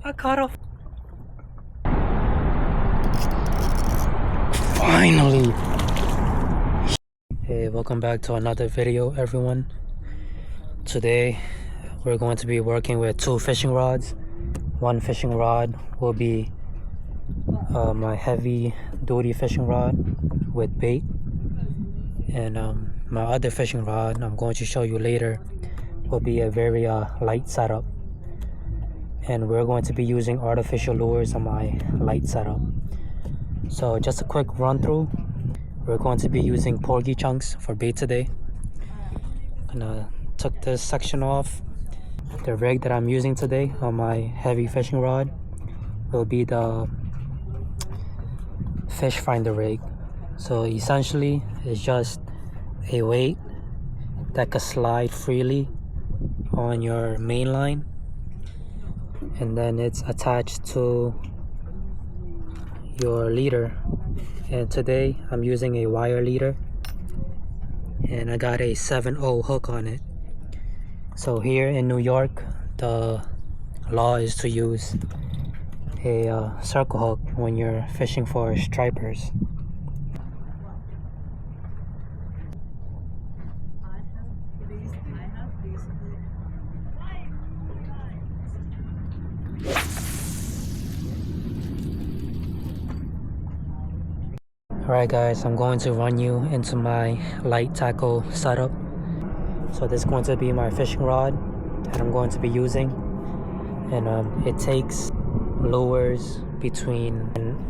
I caught a... Finally! Hey, welcome back to another video, everyone. Today, we're going to be working with 2 fishing rods. One fishing rod will be my heavy duty fishing rod with bait. And my other fishing rod, I'm going to show you later, will be a very light setup. And we're going to be using artificial lures on my light setup. So just a quick run through. We're going to be using porgy chunks for bait today. Gonna took this section off. The rig that I'm using today on my heavy fishing rod will be the fish finder rig. So essentially it's just a weight that can slide freely on your main line, and then it's attached to your leader. And today I'm using a wire leader, and I got a 7/0 hook on it. So here in New York, the law is to use a circle hook when you're fishing for stripers. Alright guys, I'm going to run you into my light tackle setup. So this is going to be my fishing rod that I'm going to be using. And it takes lures between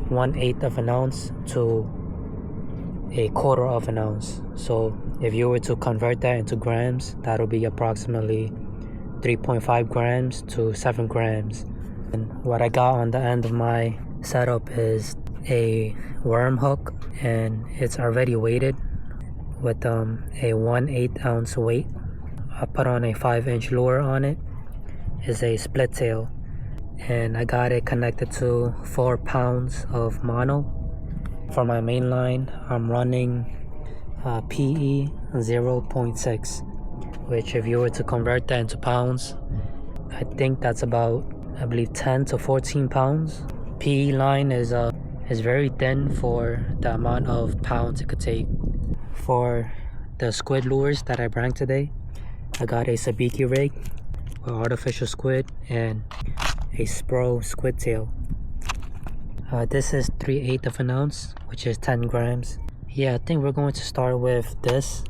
1/8 of an ounce to a 1/4 of an ounce. So if you were to convert that into grams, that'll be approximately 3.5 grams to 7 grams. And what I got on the end of my setup is a worm hook, and it's already weighted with a 1/8 ounce weight. I put on a 5-inch lure on it. It's a split tail, and I got it connected to 4 pounds of mono. For my main line, I'm running PE 0.6, which if you were to convert that into pounds, I think that's about, I believe, 10 to 14 pounds. PE line is very thin for the amount of pounds it could take. For the squid lures that I brought today, I got a sabiki rig with artificial squid and a spro squid tail. This is 3/8 of an ounce, which is 10 grams. Yeah, I think we're going to start with this.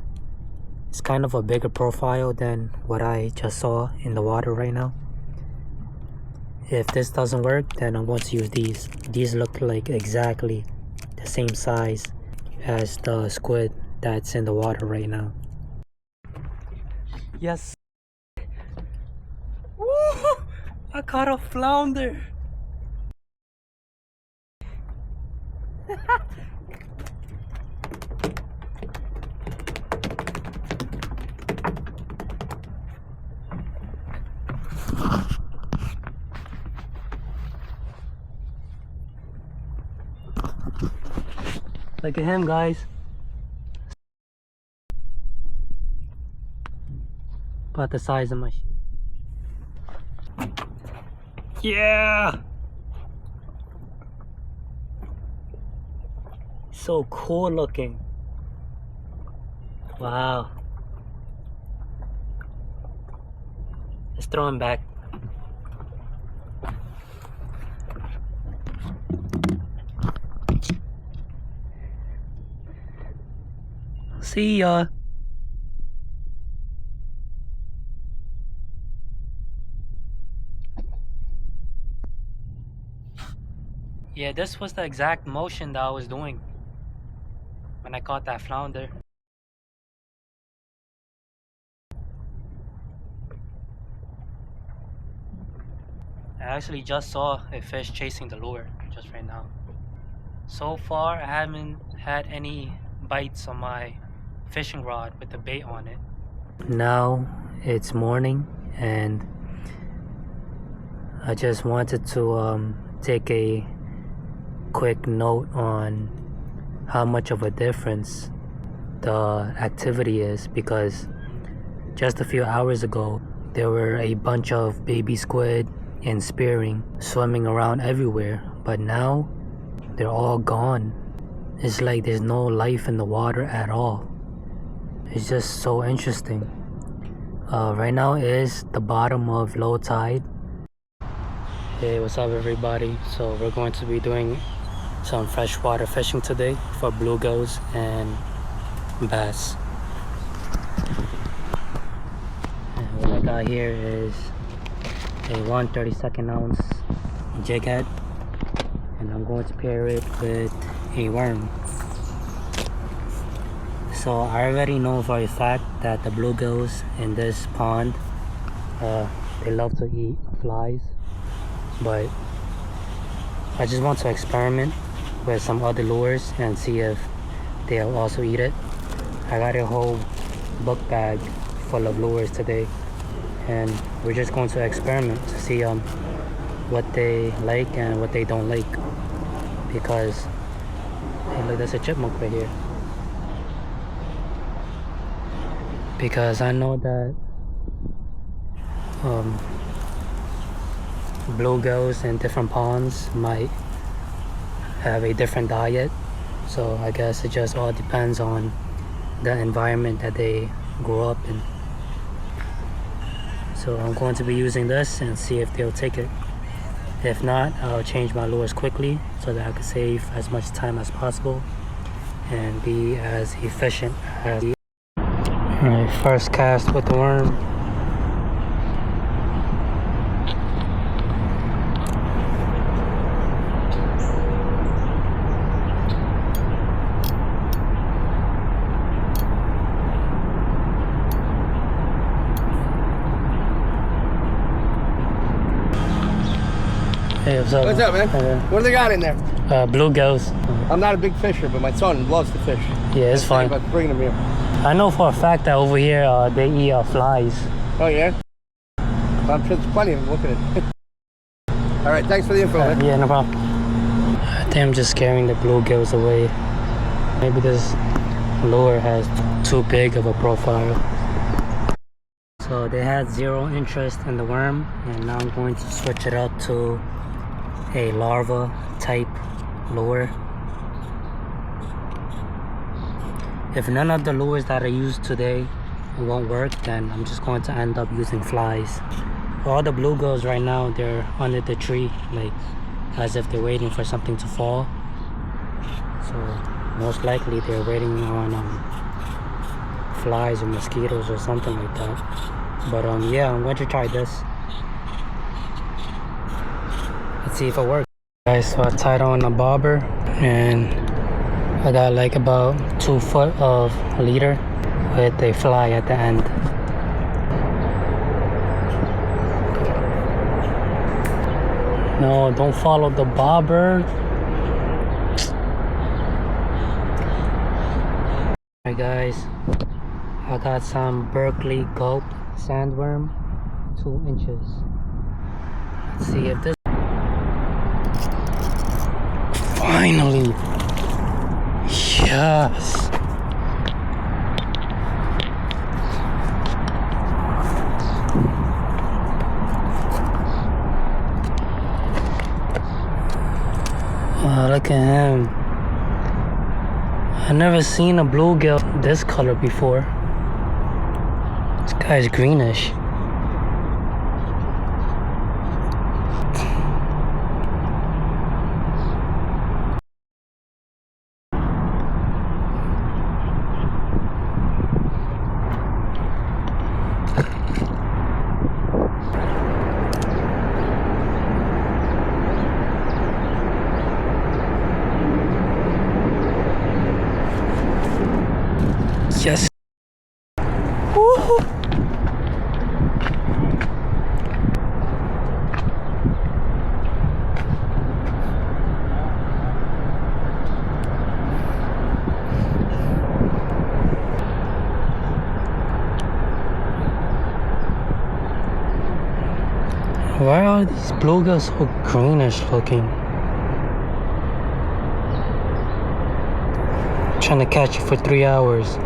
It's kind of a bigger profile than what I just saw in the water right now. If this doesn't work, then I'm going to use these. These look like exactly the same size as the squid that's in the water right now. Yes. Woo! I caught a flounder. Look at him, guys. About the size of my shoe. Yeah! So cool looking. Wow. Let's throw him back. See ya. Yeah, this was the exact motion that I was doing when I caught that flounder. I actually just saw a fish chasing the lure just right now. So far, I haven't had any bites on my fishing rod with the bait on it. Now it's morning, and I just wanted to take a quick note on how much of a difference the activity is, because just a few hours ago there were a bunch of baby squid and spearing, swimming around everywhere, but now they're all gone. It's like there's no life in the water at all. It's just so interesting. Right now is the bottom of low tide. Hey, what's up everybody? So we're going to be doing some freshwater fishing today for bluegills and bass. And what I got here is a 1/32 ounce jig head, and I'm going to pair it with a worm. So I already know for a fact that the bluegills in this pond, they love to eat flies, but I just want to experiment with some other lures and see if they'll also eat it. I got a whole book bag full of lures today, and we're just going to experiment to see what they like and what they don't like. Because hey, look, there's a chipmunk right here. Because I know that bluegills in different ponds might have a different diet, so I guess it just all depends on the environment that they grow up in. So I'm going to be using this and see if they'll take it. If not, I'll change my lures quickly so that I can save as much time as possible and be as efficient as. Alright, first cast with the worm. Hey, what's up? What's up, man? What do they got in there? Bluegills. I'm not a big fisher, but my son loves to fish. Yeah, it's fun. About bringing them here. I know for a fact that over here they eat flies. Oh yeah? I'm sure there's plenty of them. Look at it. All right, thanks for the info, man. Yeah, no problem. I think I'm just scaring the bluegills away. Maybe this lure has too big of a profile. So they had zero interest in the worm, and now I'm going to switch it up to a larva type lure. If none of the lures that I used today won't work, then I'm just going to end up using flies. All the bluegills right now, they're under the tree, like as if they're waiting for something to fall. So most likely they're waiting on flies or mosquitoes or something like that. But yeah, I'm going to try this. Let's see if it works. Guys, so I tied on a bobber and I got like about 2 foot of leader with a fly at the end. No, don't follow the bobber. Alright guys, I got some Berkeley gulp sandworm, 2 inches. Let's see if this. Finally! Yes! Oh, look at him. I've never seen a bluegill this color before. This guy's greenish. Yes. Woohoo. Why are these bluegills so greenish looking? I'm trying to catch you for 3 hours.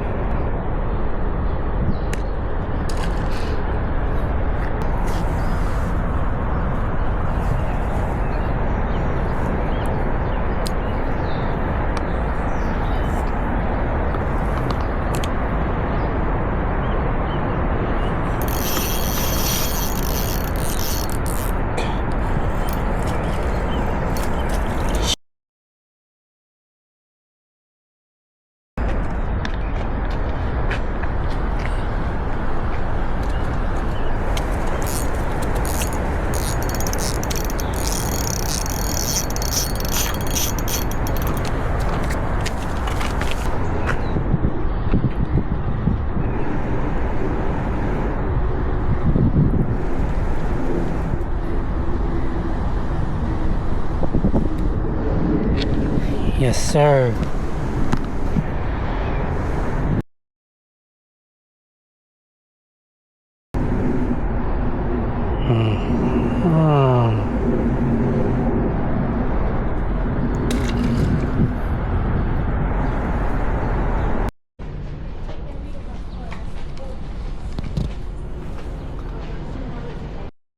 Yes, sir.